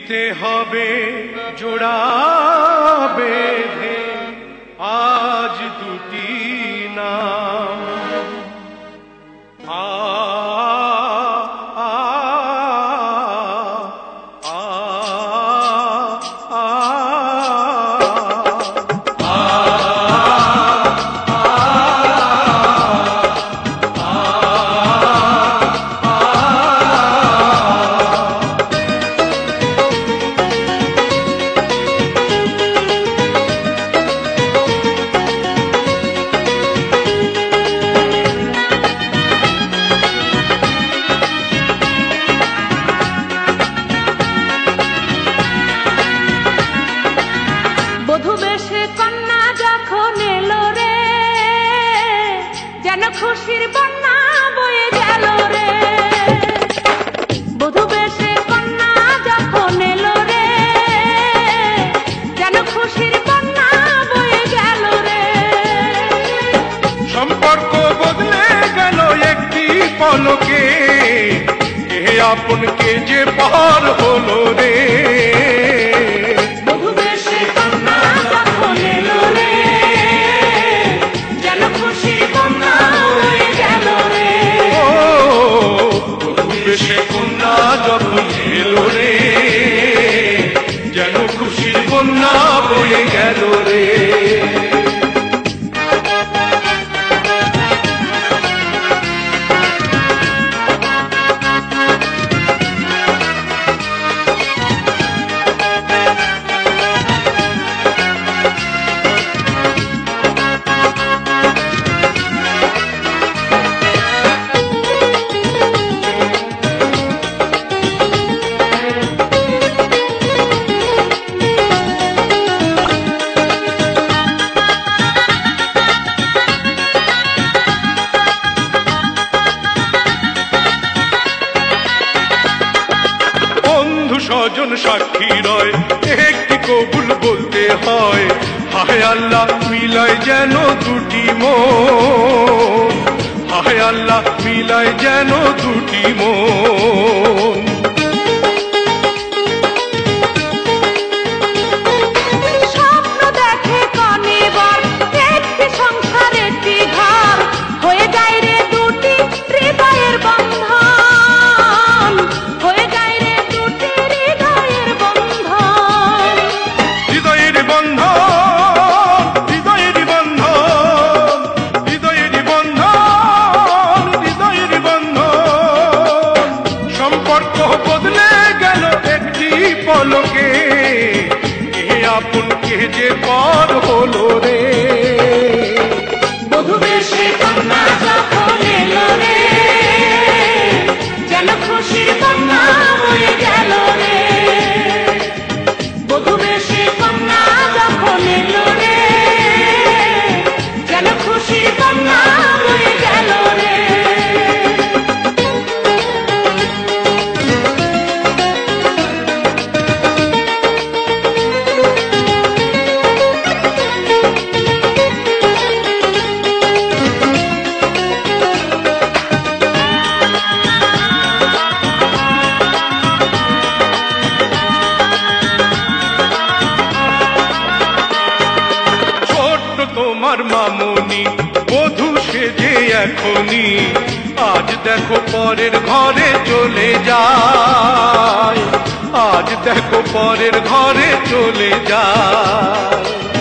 দিতে হবে জোড়া বেঁধে আজ দুটি নাম আ আ আ আ খুশির বন্যা বয়ে গেল রে বধূ বেশে কন্যা যখন এলো রে যেন খুশির বন্যা বয়ে গেল রে সম্পর্ক বদলে গেল একটি পলকে কে আপন কে যে পার হলো রে বধূ বেশে কন্যা যখন এলো রে যেন খুশির বন্যা বয়ে গেল রে বেশে কন্যা যখন এলো রে যেন খুশির বন্যা বয়ে গেল রে স্বজন সাক্ষী রয় একটি কবুল বলতে হয় হায় আল্লাহ মিলায় যেন দুটি মন হায় আল্লাহ মিলায় যেন দুটি মন স্বপ্ন দেখে কনিবার একটি সংসার একটি ঘর হয়ে যায় রে দুটি হৃদয়ের বন্ধন হয়ে যায় রে দুটি হৃদয়ের বন্ধন হৃদয়ের বন্ধন হৃদয়ের বন্ধন হৃদয়ের বন্ধন হৃদয়ের বন্ধন সম্পর্ক বদলে গেল একটি পলকে কে আপন কে যে পর হলো রে বধূ বেশে কন্যা যখন এলো রে যেন খুশির বন্যা বয়ে গেল রে বধূ বেশে কন্যা যখন এলো রে যেন খুশির বন্যা বয়ে গেল রে তোমার মামনি বধূ সেজে এখনি আজ দেখো পরের ঘরে চলে যায় আজ দেখো পরের ঘরে চলে যায়